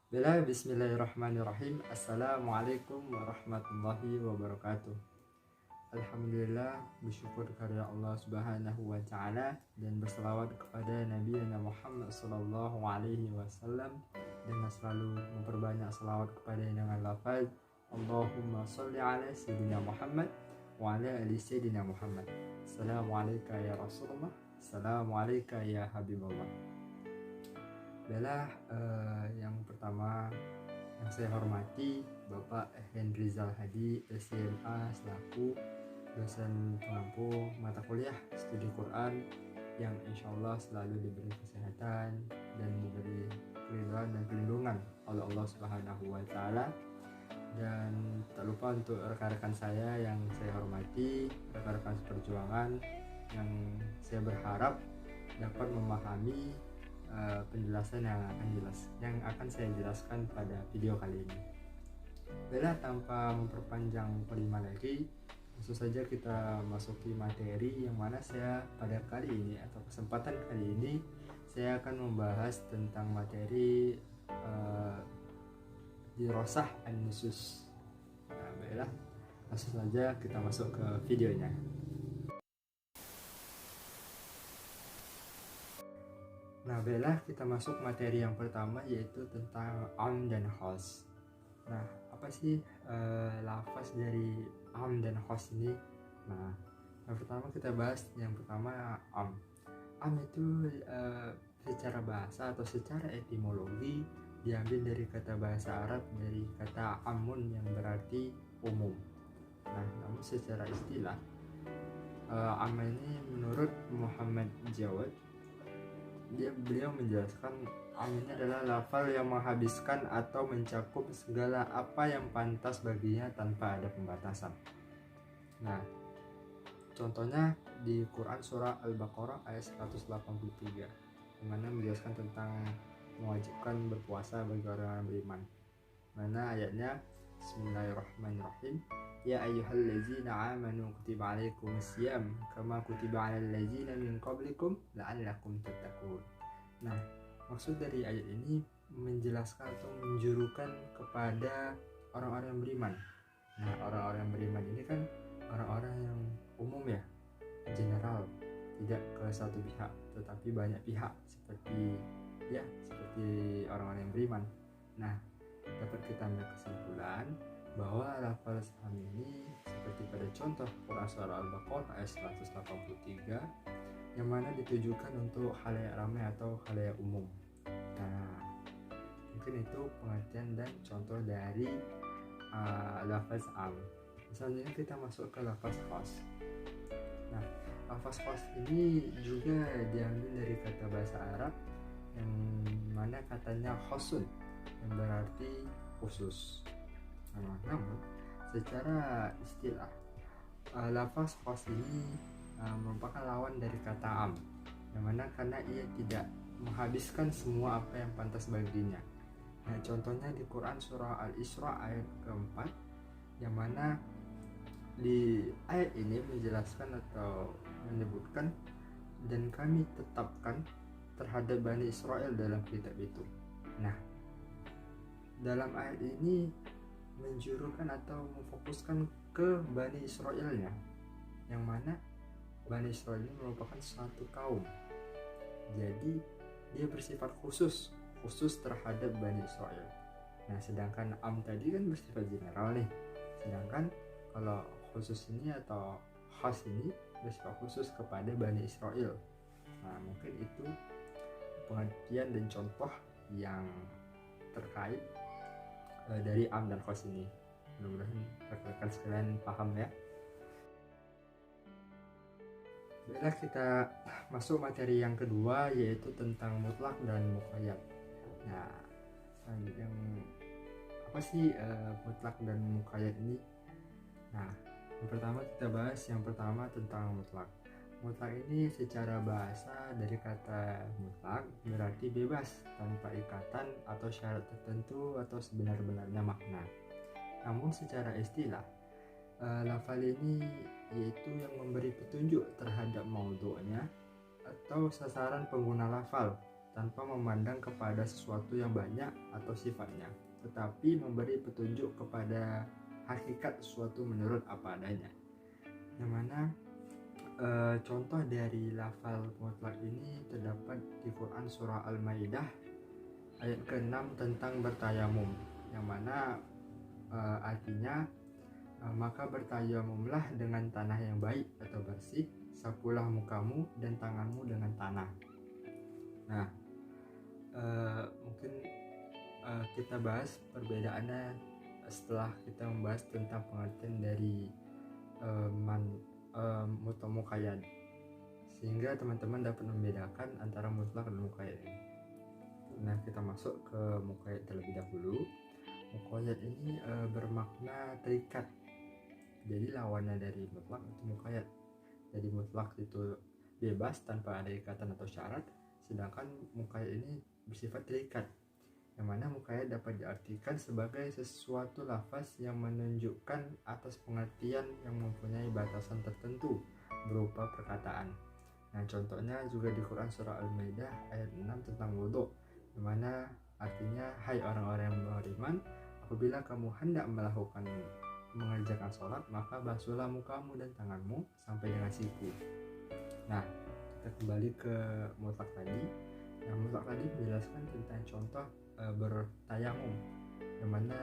Bismillahirrahmanirrahim. Assalamualaikum warahmatullahi wabarakatuh. Alhamdulillah, bersyukur kepada Allah Subhanahu wa taala dan berselawat kepada Nabi Muhammad sallallahu alaihi wasallam, dengan selalu memperbanyak selawat kepada dengan lafaz Allahumma sholli ala sayyidina Muhammad wa ala ali sayyidina Muhammad. Assalamualaikum ya Rasulullah, assalamualaikum ya Habibullah. Yang pertama yang saya hormati Bapak Hendrizal Hadi SMA selaku dosen pengampu mata kuliah studi Quran, yang insya Allah selalu diberi kesehatan dan diberi keridhaan dan perlindungan oleh Allah Subhanahu wa taala. Dan tak lupa untuk rekan-rekan saya yang saya hormati, rekan-rekan seperjuangan yang saya berharap dapat memahami penjelasan yang akan saya jelaskan pada video kali ini. Tanpa memperpanjang kalimat lagi, langsung saja kita masuki materi yang mana saya pada kali ini atau kesempatan kali ini saya akan membahas tentang materi dirosah an-nusus. Langsung saja kita masuk ke videonya. Kita masuk materi yang pertama, yaitu tentang am dan khas. Apa sih lafaz dari am dan khas ini? Yang pertama kita bahas yang pertama am. Am itu secara bahasa atau secara etimologi diambil dari kata bahasa Arab dari kata amun yang berarti umum. Namun secara istilah am ini menurut Muhammad Jawad, beliau menjelaskan am ini adalah lafal yang menghabiskan atau mencakup segala apa yang pantas baginya tanpa ada pembatasan. Contohnya di Quran surah Al-Baqarah ayat 183, di mana menjelaskan tentang mewajibkan berpuasa bagi orang beriman. Mana ayatnya, Bismillahirrahmanirrahim. Ya ayyuhallazina amanu kutiba alaikumusiyam kama kutiba alal ladzina min qablikum la'allakum tattaqun. Maksud dari ayat ini menjelaskan atau menjurukan kepada orang-orang yang beriman. Orang-orang yang beriman ini kan orang-orang yang umum ya, general, tidak ke satu pihak tetapi banyak pihak, seperti orang-orang yang beriman. Dapat kita ambil kesimpulan bahwa lafaz am ini seperti pada contoh Quran surah Al-Baqarah ayat 183 yang mana ditujukan untuk khalayak ramai atau khalayak umum. Mungkin itu pengertian dan contoh dari lafaz am. Selanjutnya kita masuk ke lafaz khas. Lafaz khas ini juga diambil dari kata bahasa Arab yang mana katanya khosun yang berarti khusus. Namun secara istilah lafaz khas ini merupakan lawan dari kata am, yang mana karena ia tidak menghabiskan semua apa yang pantas baginya. Contohnya di Quran surah Al-Isra ayat keempat, yang mana di ayat ini menjelaskan atau menyebutkan, dan kami tetapkan terhadap Bani Israel dalam kitab itu. Dalam ayat ini menjurukan atau memfokuskan ke Bani Israelnya, yang mana Bani Israel ini merupakan suatu kaum, jadi dia bersifat khusus terhadap Bani Israel. Sedangkan am tadi kan bersifat general nih, sedangkan kalau khusus ini atau khas ini bersifat khusus kepada Bani Israel. Mungkin itu pengertian dan contoh yang terkait dari am dan khas ini. Mudah-mudahan rekan-rekan sekalian paham ya. Kita masuk materi yang kedua, yaitu tentang mutlak dan muqayyad. Yang apa sih mutlak dan muqayyad ini? Yang pertama kita bahas yang pertama tentang mutlak. Mutlak ini secara bahasa dari kata mutlak berarti bebas tanpa ikatan atau syarat tertentu atau sebenar-benarnya makna. Namun secara istilah lafal ini yaitu yang memberi petunjuk terhadap maudhu'nya atau sasaran pengguna lafal tanpa memandang kepada sesuatu yang banyak atau sifatnya, tetapi memberi petunjuk kepada hakikat sesuatu menurut apa adanya. Yang mana contoh dari lafal mutlak ini terdapat di Quran surah Al-Maidah ayat ke-6 tentang bertayamum, yang mana artinya maka bertayamumlah dengan tanah yang baik atau bersih, sapulah mukamu dan tanganmu dengan tanah. Nah, mungkin kita bahas perbedaannya setelah kita membahas tentang pengertian dari mutlak muqayyad, sehingga teman-teman dapat membedakan antara mutlak dan muqayyad ini. Nah, kita masuk ke muqayyad terlebih dahulu. Muqayyad ini bermakna terikat. Jadi lawannya dari mutlak itu muqayyad. Jadi mutlak itu bebas tanpa ada ikatan atau syarat, sedangkan muqayyad ini bersifat terikat, yang mana muqayyad dapat diartikan sebagai sesuatu lafaz yang menunjukkan atas pengertian yang mempunyai batasan tertentu berupa perkataan. Nah, contohnya juga di Quran surah Al-Maidah ayat 6 tentang wudhu, yang mana artinya, hai orang-orang yang beriman, apabila kamu hendak mengerjakan sholat, maka basuhlah mukamu dan tanganmu sampai dengan siku. Nah, kita kembali ke mutlak tadi. Nah, mutlak tadi menjelaskan tentang contoh bertayamum, yang mana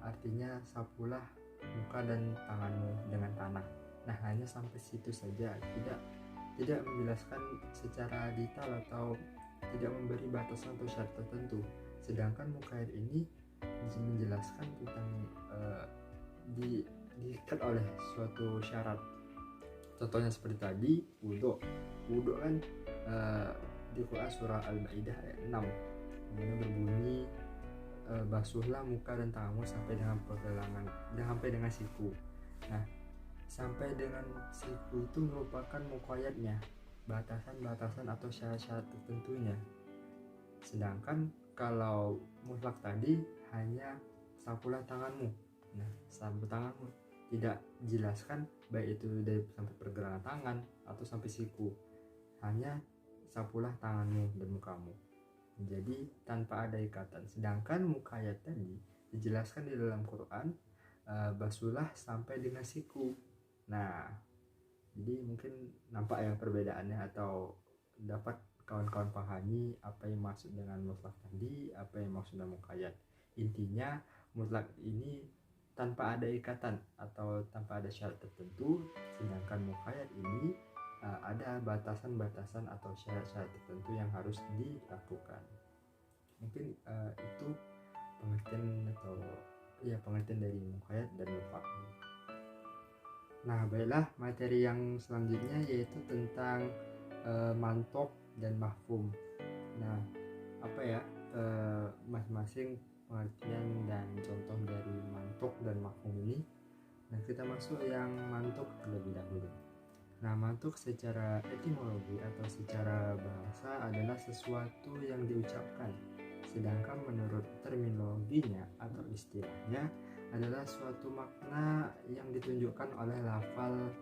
artinya sapulah muka dan tanganmu dengan tanah. Nah, hanya sampai situ saja, tidak menjelaskan secara detail atau tidak memberi batasan atau syarat tertentu. Sedangkan muqayyad ini menjelaskan tentang diikat oleh suatu syarat. Contohnya seperti tadi wudhu kan di Quran surah Al-Maidah ayat 6 yang mana berbunyi basuhlah muka dan tanganmu sampai dengan pergelangan dan sampai dengan siku. Nah, sampai dengan siku itu merupakan muqayyadnya, batasan-batasan atau syarat-syarat tertentunya. Sedangkan kalau mutlak tadi hanya sapulah tanganmu. Nah, sapu tanganmu tidak jelaskan baik itu dari sampai pergelangan tangan atau sampai siku, hanya sapulah tanganmu dan mukamu. Jadi tanpa ada ikatan. Sedangkan muqayyad tadi dijelaskan di dalam Quran basuhlah sampai dengan siku. Nah, jadi mungkin nampak ya perbedaannya, atau dapat kawan-kawan pahami apa yang maksud dengan mutlak tadi, apa yang maksud dengan muqayyad. Intinya mutlak ini tanpa ada ikatan atau tanpa ada syarat tertentu, sedangkan muqayyad ini ada batasan-batasan atau syarat-syarat tertentu yang harus dilakukan. Mungkin itu pengertian dari muqayyad dan mutlak. Nah, baiklah, materi yang selanjutnya yaitu tentang mantok dan mafhum. Nah, masing-masing pengertian dan contoh dari mantok dan mafhum ini. Nah, kita masuk yang mantok terlebih dahulu. Nah, mantok secara etimologi atau secara bahasa adalah sesuatu yang diucapkan, sedangkan menurut terminologinya atau istilahnya adalah suatu makna yang ditunjukkan oleh lafal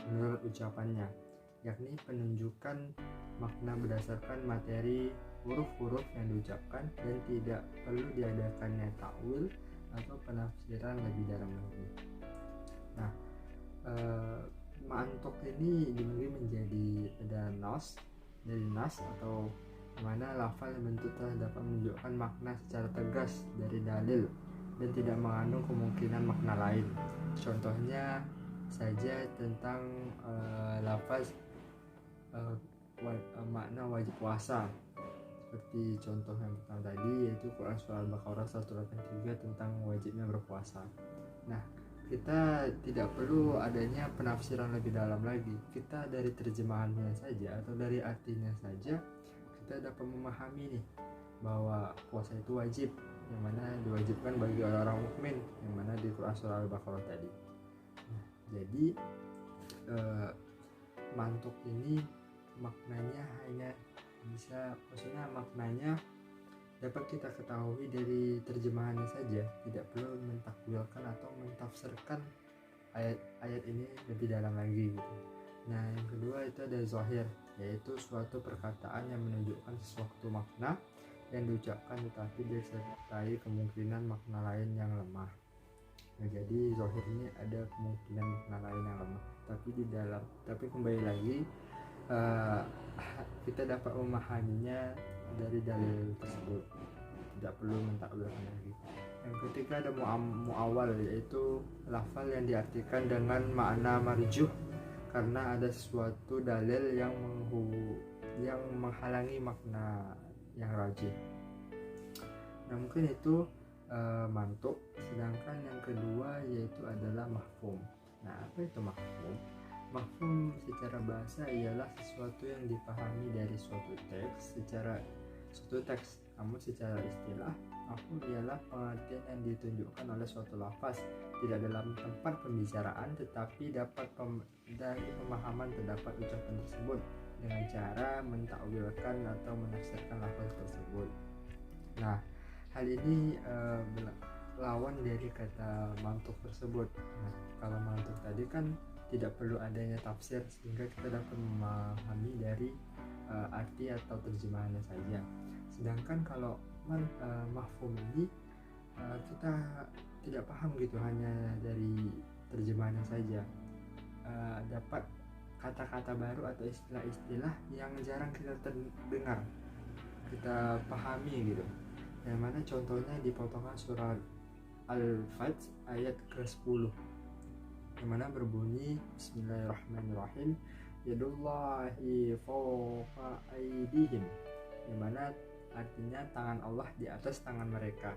menurut ucapannya, yakni penunjukan makna berdasarkan materi huruf-huruf yang diucapkan dan tidak perlu diadakannya takwil atau penafsiran lebih dalam lagi. Nah, mantok ini dibagi menjadi ada nas atau mana lafal yang bentuk telah dapat menunjukkan makna secara tegas dari dalil dan tidak mengandung kemungkinan makna lain. Contohnya saja tentang lafaz makna wajib puasa, seperti contoh yang pertama tadi yaitu Quran surah Al-Baqarah 183 tentang wajibnya berpuasa. Nah, kita tidak perlu adanya penafsiran lebih dalam lagi. Kita dari terjemahannya saja atau dari artinya saja kita dapat memahami nih bahwa puasa itu wajib, yang mana diwajibkan bagi orang-orang mukmin, yang mana di Quran surah Al-Baqarah tadi. Nah, jadi mantuk ini maknanya maknanya dapat kita ketahui dari terjemahannya saja, tidak perlu mentakwilkan atau mentafsirkan ayat-ayat ini lebih dalam lagi gitu. Nah, yang kedua itu ada zahir, yaitu suatu perkataan yang menunjukkan sesuatu makna yang diucapkan tetapi disertai kemungkinan makna lain yang lemah. Nah, jadi zahir ini ada kemungkinan makna lain yang lemah, tapi kembali lagi kita dapat memahaminya dari dalil tersebut, tidak perlu mentakwilkan lagi. Yang ketiga ada muawwal, yaitu lafal yang diartikan dengan makna marjuh karena ada sesuatu dalil yang menghalangi makna yang rajih. Nah, mungkin itu mantuk. Sedangkan yang kedua yaitu adalah mafhum. Nah, apa itu mafhum? Mafhum secara bahasa ialah sesuatu yang dipahami dari suatu teks. Namun secara istilah, mafhum ialah pengertian yang ditunjukkan oleh suatu lafaz tidak dalam tempat pembicaraan tetapi dari pemahaman terdapat ucapan tersebut dengan cara mentakwilkan atau menafsirkan lafaz tersebut. Nah, hal ini lawan dari kata mantuk tersebut. Nah, kalau mantuk tadi kan tidak perlu adanya tafsir sehingga kita dapat memahami dari arti atau terjemahannya saja. Sedangkan kalau mafhum ini kita tidak paham gitu, hanya dari terjemahannya saja. Dapat kata-kata baru atau istilah-istilah yang jarang kita dengar, kita pahami gitu. Yang mana contohnya di potongan surat Al-Fajr ayat ke-10 yang mana berbunyi Bismillahirrahmanirrahim, yadullahi fawqa aydihim, yang mana artinya tangan Allah di atas tangan mereka.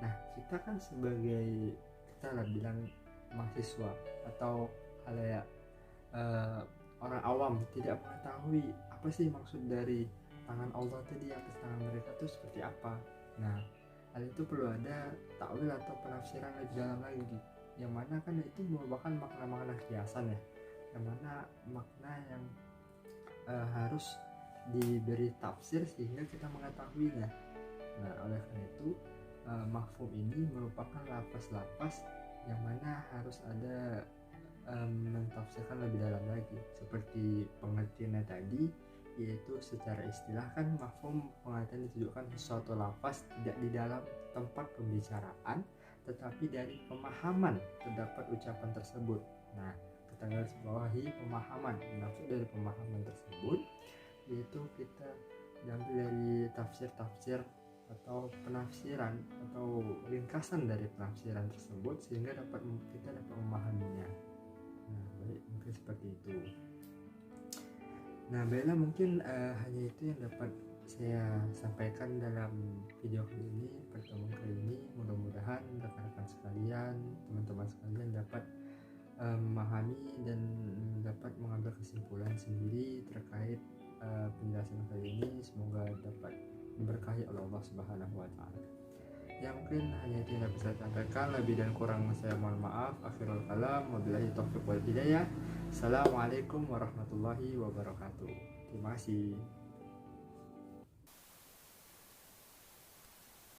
Nah, kita kan sebagai, kita lah bilang mahasiswa atau halayak orang awam tidak mengetahui apa sih maksud dari tangan Allah itu di atas tangan mereka itu seperti apa. Nah, hal itu perlu ada takwil atau penafsiran lebih dalam lagi, yang mana kan itu merupakan makna-makna kiasan ya, yang mana makna yang harus diberi tafsir sehingga kita mengetahuinya. Nah, oleh karena itu mafhum ini merupakan lafaz-lafaz yang mana harus ada mentafsirkan lebih dalam lagi, seperti pengertiannya tadi, yaitu secara istilah kan mafhum pengertian ditunjukkan sesuatu lafaz tidak di dalam tempat pembicaraan tetapi dari pemahaman terdapat ucapan tersebut. Nah, kita garis bawahi pemahaman. Maksud dari pemahaman tersebut yaitu kita diambil dari tafsir atau penafsiran atau ringkasan dari penafsiran tersebut sehingga kita dapat memahaminya. Nah, baik, mungkin seperti itu. Nah, baiklah, mungkin hanya itu yang dapat saya sampaikan dalam video kali ini, pertemuan kali ini. Mudah-mudahan rekan-rekan sekalian, teman-teman sekalian dapat memahami dan dapat mengambil kesimpulan sendiri terkait penjelasan kali ini. Semoga dapat diberkahi oleh Allah Subhanahu wa Ta'ala. Ya, mungkin hanya itu yang dapat saya sampaikan. Lebih dan kurang saya mohon maaf. Akhirul kalam, wabillahi taufiq wal hidayah. Assalamualaikum warahmatullahi wabarakatuh. Terima kasih.